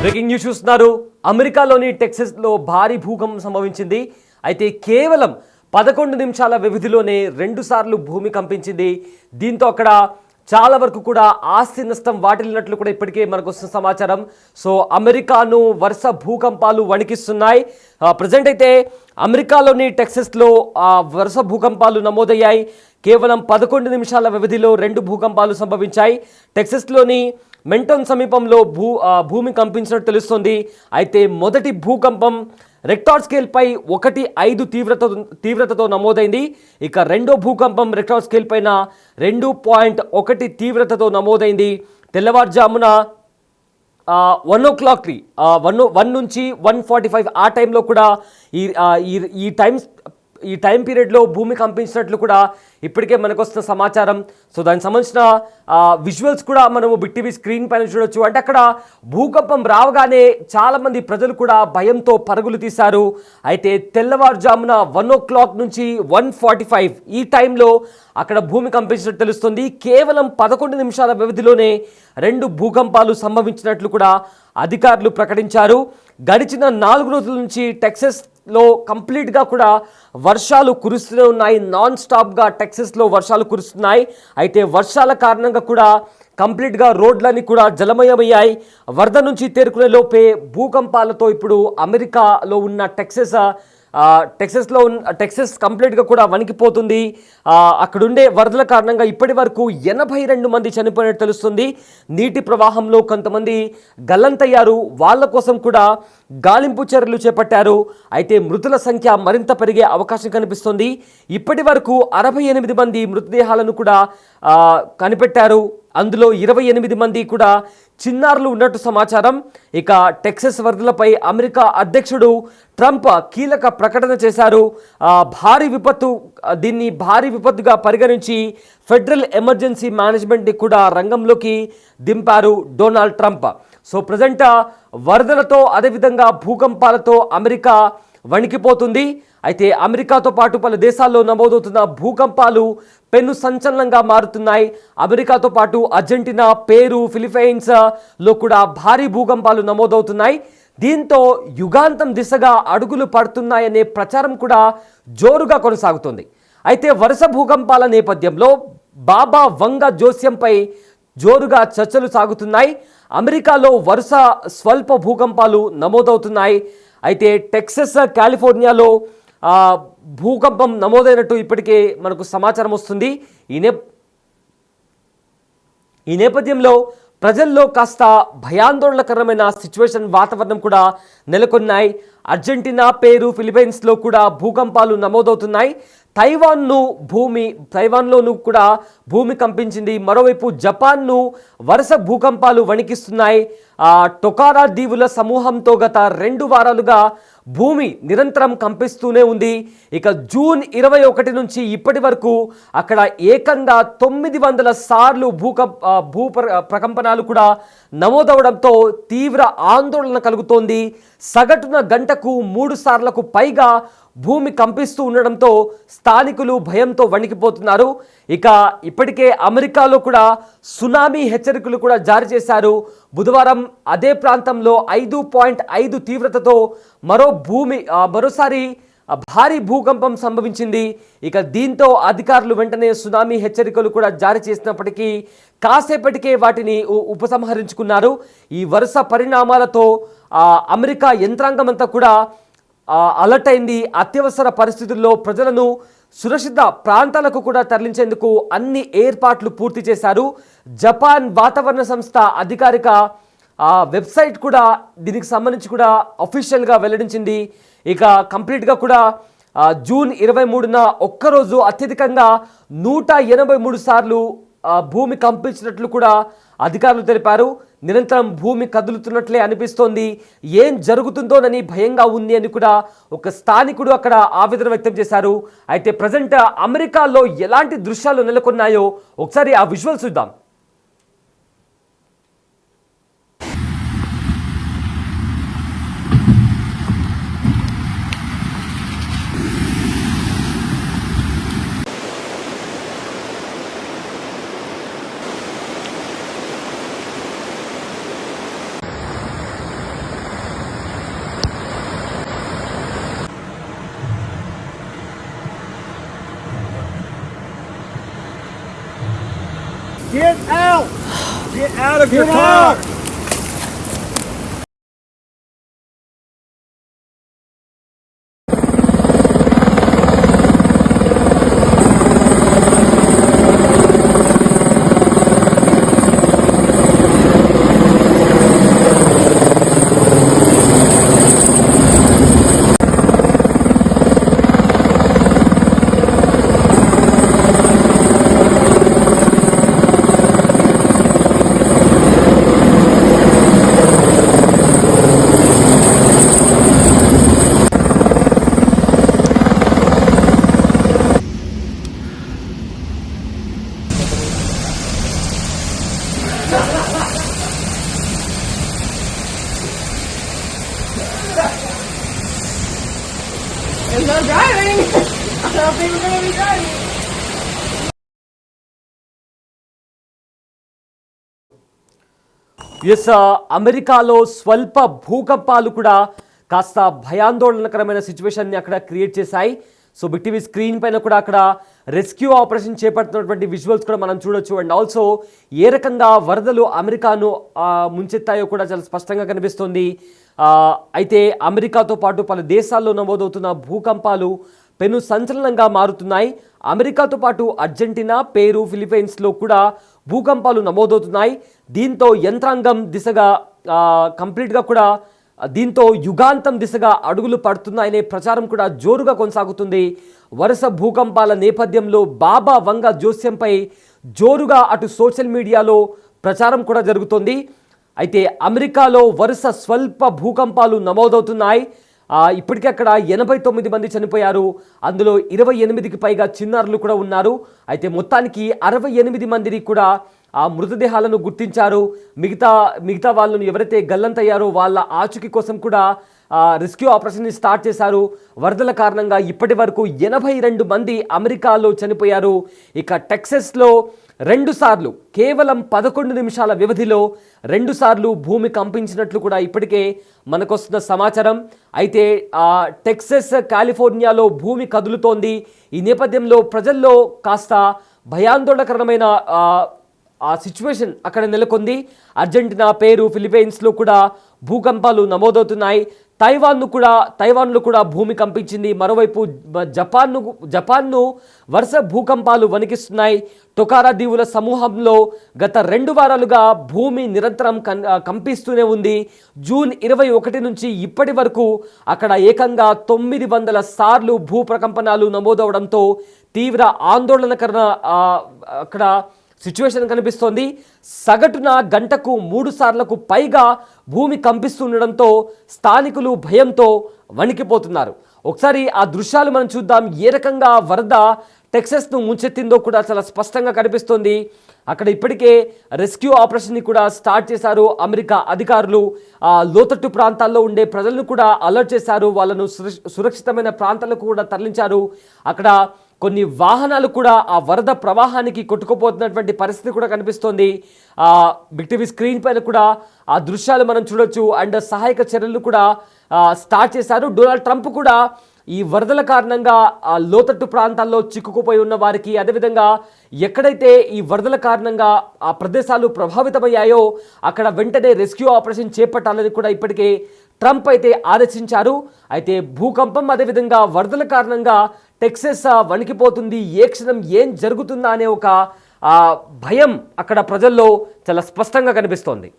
Breaking news చూస్తున్నారు. అమెరికాలోని టెక్సస్లో భారీ భూకంపం సంభవించింది. అయితే కేవలం 11 నిమిషాల వ్యవధిలోనే 2 సార్లు భూమి కంపించింది. దీంతో అక్కడ చాలా వరకు కూడా ఆస్తి నష్టం వాటిల్లినట్లు కూడా ఇప్పటికే మనకు వస్తున్న సమాచారం. సో అమెరికాను వరుస భూకంపాలు వణికిస్తున్నాయి. ప్రజెంట్ అయితే అమెరికాలోని టెక్సస్లో వరుస భూకంపాలు నమోదయ్యాయి. కేవలం 11 నిమిషాల వ్యవధిలో 2 భూకంపాలు సంభవించాయి. టెక్సస్లోని మెంటన్ సమీపంలో భూమి కంపించినట్టు తెలుస్తోంది. అయితే మొదటి భూకంపం రెక్టార్ స్కేల్పై 1.5 తీవ్రతతో నమోదైంది. ఇక రెండో భూకంపం రెక్టార్ స్కేల్ పైన 2.1 తీవ్రతతో నమోదైంది. తెల్లవారుజామున 1 నుంచి 1:45 ఆ టైంలో కూడా ఈ టైం పీరియడ్లో భూమి కంపించినట్లు కూడా ఇప్పటికే మనకు వస్తున్న సమాచారం. సో దానికి సంబంధించిన విజువల్స్ కూడా మనము బిగ్ టీవీ స్క్రీన్ పైన చూడొచ్చు. అంటే అక్కడ భూకంపం రావగానే చాలామంది ప్రజలు కూడా భయంతో పరుగులు తీశారు. అయితే తెల్లవారుజామున 1 నుంచి 1:45 ఈ టైంలో అక్కడ భూమి కంపించినట్టు తెలుస్తుంది. కేవలం 11 నిమిషాల వ్యవధిలోనే 2 భూకంపాలు సంభవించినట్లు కూడా అధికారులు ప్రకటించారు. గడిచిన 4 రోజుల నుంచి టెక్సస్లో కంప్లీట్గా కూడా వర్షాలు కురుస్తూనే ఉన్నాయి. నాన్ స్టాప్గా టెక్సస్లో వర్షాలు కురుస్తున్నాయి. అయితే వర్షాల కారణంగా కూడా కంప్లీట్గా రోడ్లన్నీ కూడా జలమయమయ్యాయి. వరద నుంచి తేరుకునే లోపే భూకంపాలతో ఇప్పుడు అమెరికాలో ఉన్న టెక్సస్ కంప్లీట్గా కూడా వణికిపోతుంది. అక్కడుండే వరదల కారణంగా ఇప్పటి వరకు 82 మంది చనిపోయినట్టు తెలుస్తుంది. నీటి ప్రవాహంలో కొంతమంది గల్లంతయ్యారు. వాళ్ళ కోసం కూడా గాలింపు చర్యలు చేపట్టారు. అయితే మృతుల సంఖ్య మరింత పెరిగే అవకాశం కనిపిస్తుంది. ఇప్పటి వరకు 68 మంది మృతదేహాలను కూడా కనిపెట్టారు. అందులో 28 మంది కూడా చిన్నారులు ఉన్నట్టు సమాచారం. ఇక టెక్సస్ వరదలపై అమెరికా అధ్యక్షుడు ట్రంప్ కీలక ప్రకటన చేశారు. దీన్ని భారీ విపత్తుగా పరిగణించి ఫెడరల్ ఎమర్జెన్సీ మేనేజ్మెంట్ని కూడా రంగంలోకి దింపారు డొనాల్డ్ ట్రంప్. సో ప్రజెంట్ వరదలతో అదేవిధంగా భూకంపాలతో అమెరికా వణికిపోతుంది. అయితే అమెరికాతో పాటు పలు దేశాల్లో నమోదవుతున్న భూకంపాలు పెను సంచలనంగా మారుతున్నాయి. అమెరికాతో పాటు అర్జెంటీనా, పెరు, ఫిలిప్పైన్స్లో కూడా భారీ భూకంపాలు నమోదవుతున్నాయి. దీంతో యుగాంతం దిశగా అడుగులు పడుతున్నాయనే ప్రచారం కూడా జోరుగా కొనసాగుతుంది. అయితే వరుస భూకంపాల నేపథ్యంలో బాబా వంగ జోస్యంపై జోరుగా చర్చలు సాగుతున్నాయి. అమెరికాలో వరుస స్వల్ప భూకంపాలు నమోదవుతున్నాయి. అయితే టెక్సస్, కాలిఫోర్నియాలో భూకంపం నమోదైనట్టు ఇప్పటికే మనకు సమాచారం వస్తుంది. ఈ నేపథ్యంలో ప్రజల్లో కాస్త భయాందోళనకరమైన వాతావరణం కూడా నెలకొన్నాయి. అర్జెంటీనా, పెరు, ఫిలిప్పైన్స్లో కూడా భూకంపాలు నమోదవుతున్నాయి. తైవాన్లోనూ కూడా భూమి కంపించింది. మరోవైపు జపాన్ను వరుస భూకంపాలు వణికిస్తున్నాయి. టొకారా దీవుల సమూహంతో గత 2 వారాలుగా భూమి నిరంతరం కంపిస్తూనే ఉంది. ఇక జూన్ 21 నుంచి ఇప్పటి వరకు అక్కడ ఏకంగా 900 సార్లు ప్రకంపనాలు కూడా నమోదవడంతో తీవ్ర ఆందోళన కలుగుతోంది. సగటున గంటకు 3 సార్లకు పైగా భూమి కంపిస్తూ ఉండడంతో స్థానికులు భయంతో వణికిపోతున్నారు. ఇక ఇప్పటికే అమెరికాలో కూడా సునామీ హెచ్చరికలు కూడా జారీ చేశారు. బుధవారం అదే ప్రాంతంలో 5.5 తీవ్రతతో మరోసారి భారీ భూకంపం సంభవించింది. ఇక దీంతో అధికారులు వెంటనే సునామీ హెచ్చరికలు కూడా జారీ చేసినప్పటికీ కాసేపటికే వాటిని ఉపసంహరించుకున్నారు. ఈ వరుస పరిణామాలతో అమెరికా యంత్రాంగం అంతా కూడా అలర్ట్ అయింది. అత్యవసర పరిస్థితుల్లో ప్రజలను సురక్షిత ప్రాంతాలకు కూడా తరలించేందుకు అన్ని ఏర్పాట్లు పూర్తి చేశారు. జపాన్ వాతావరణ సంస్థ అధికారిక వెబ్సైట్ కూడా దీనికి సంబంధించి కూడా అఫీషియల్గా వెల్లడించింది. ఇక కంప్లీట్గా కూడా జూన్ 23న ఒక్కరోజు అత్యధికంగా 183 సార్లు భూమి కంపించినట్లు కూడా అధికారులు తెలిపారు. నిరంతరం భూమి కదులుతున్నట్లే అనిపిస్తోంది. ఏం జరుగుతుందోనని భయంగా ఉంది అని కూడా ఒక స్థానికుడు అక్కడ ఆవేదన వ్యక్తం చేశారు. అయితే ప్రజెంట్ అమెరికాలో ఎలాంటి దృశ్యాలు నెలకొన్నాయో ఒకసారి ఆ విజువల్స్ చూద్దాం. Get out! Get out of your car! There's no driving. I thought they were going to be driving. ఎస్ అమెరికాలో స్వల్ప భూకంపాలు కూడా కాస్త భయాందోళనకరమైన సిచ్యువేషన్ని అక్కడ క్రియేట్ చేశాయి. సో బిగ్ టీవీ స్క్రీన్ పైన కూడా అక్కడ రెస్క్యూ ఆపరేషన్ చేపడుతున్నటువంటి విజువల్స్ కూడా మనం చూడొచ్చు. అండ్ ఆల్సో ఏ రకంగా వరదలు అమెరికాను ముంచెత్తాయో కూడా చాలా స్పష్టంగా కనిపిస్తుంది. అయితే అమెరికాతో పాటు పలు దేశాల్లో నమోదవుతున్న భూకంపాలు పెను సంచలనంగా మారుతున్నాయి. అమెరికాతో పాటు అర్జెంటీనా, పెరు, ఫిలిప్పైన్స్లో కూడా భూకంపాలు నమోదవుతున్నాయి. దీంతో యంత్రాంగం దిశగా కంప్లీట్గా కూడా దీంతో యుగాంతం దిశగా అడుగులు పడుతున్నాయనే ప్రచారం కూడా జోరుగా కొనసాగుతుంది. వరుస భూకంపాల నేపథ్యంలో బాబా వంగ జోస్యంపై జోరుగా అటు సోషల్ మీడియాలో ప్రచారం కూడా జరుగుతోంది. అయితే అమెరికాలో వరుస స్వల్ప భూకంపాలు నమోదవుతున్నాయి. ఇప్పటికే అక్కడ 89 మంది చనిపోయారు. అందులో 28కి పైగా చిన్నారులు కూడా ఉన్నారు. అయితే మొత్తానికి 68 మందిని కూడా ఆ మృతదేహాలను గుర్తించారు. మిగతా వాళ్ళను ఎవరైతే గల్లంతయ్యారో వాళ్ళ ఆచూకీ కోసం కూడా రెస్క్యూ ఆపరేషన్ని స్టార్ట్ చేశారు. వరదల కారణంగా ఇప్పటి వరకు 82 మంది అమెరికాలో చనిపోయారు. ఇక టెక్సస్లో 2 సార్లు కేవలం 11 నిమిషాల వ్యవధిలో 2 సార్లు భూమి కంపించినట్లు కూడా ఇప్పటికే మనకొస్తున్న సమాచారం. అయితే టెక్సస్, కాలిఫోర్నియాలో భూమి కదులుతోంది. ఈ నేపథ్యంలో ప్రజల్లో కాస్త భయాందోళనకరమైన ఆ సిచ్యువేషన్ అక్కడ నెలకొంది. అర్జెంటీనా, పెరు, ఫిలిప్పైన్స్లో కూడా భూకంపాలు నమోదవుతున్నాయి. తైవాన్లో కూడా భూమి కంపించింది. మరోవైపు జపాన్ను వరుస భూకంపాలు వణికిస్తున్నాయి. టొకారా దీవుల సమూహంలో గత 2 వారాలుగా భూమి నిరంతరం కంపిస్తూనే ఉంది. జూన్ 21 నుంచి ఇప్పటి వరకు అక్కడ ఏకంగా 900 సార్లు భూప్రకంపనాలు నమోదవడంతో తీవ్ర ఆందోళనకర అక్కడ సిచ్యువేషన్ కనిపిస్తోంది. సగటున గంటకు 3 సార్లకు పైగా భూమి కంపిస్తుండడంతో స్థానికులు భయంతో వణికిపోతున్నారు. ఒకసారి ఆ దృశ్యాలు మనం చూద్దాం. ఏ రకంగా వరద టెక్సస్ను ముంచెత్తిందో కూడా చాలా స్పష్టంగా కనిపిస్తోంది. అక్కడ ఇప్పటికే రెస్క్యూ ఆపరేషన్ని కూడా స్టార్ట్ చేశారు అమెరికా అధికారులు. లోతట్టు ప్రాంతాల్లో ఉండే ప్రజలను కూడా అలర్ట్ చేశారు. వాళ్ళను సురక్షితమైన ప్రాంతాలకు కూడా తరలించారు. అక్కడ కొన్ని వాహనాలు కూడా ఆ వరద ప్రవాహానికి కొట్టుకుపోతున్నటువంటి పరిస్థితి కూడా కనిపిస్తోంది. బిగ్ టీవీ స్క్రీన్ పైన కూడా ఆ దృశ్యాలు మనం చూడొచ్చు. అండ్ సహాయక చర్యలు కూడా స్టార్ట్ చేశారు. డొనాల్డ్ ట్రంప్ కూడా ఈ వరదల కారణంగా లోతట్టు ప్రాంతాల్లో చిక్కుకుపోయి ఉన్న వారికి, అదేవిధంగా ఎక్కడైతే ఈ వరదల కారణంగా ఆ ప్రదేశాలు ప్రభావితమయ్యాయో అక్కడ వెంటనే రెస్క్యూ ఆపరేషన్ చేపట్టాలని కూడా ఇప్పటికే ట్రంప్ అయితే ఆదేశించారు. అయితే భూకంపం, అదేవిధంగా వరదల కారణంగా టెక్సస్ వణికిపోతుంది. ఏ క్షణం ఏం జరుగుతుందా అనే ఒక భయం అక్కడ ప్రజల్లో చాలా స్పష్టంగా కనిపిస్తోంది.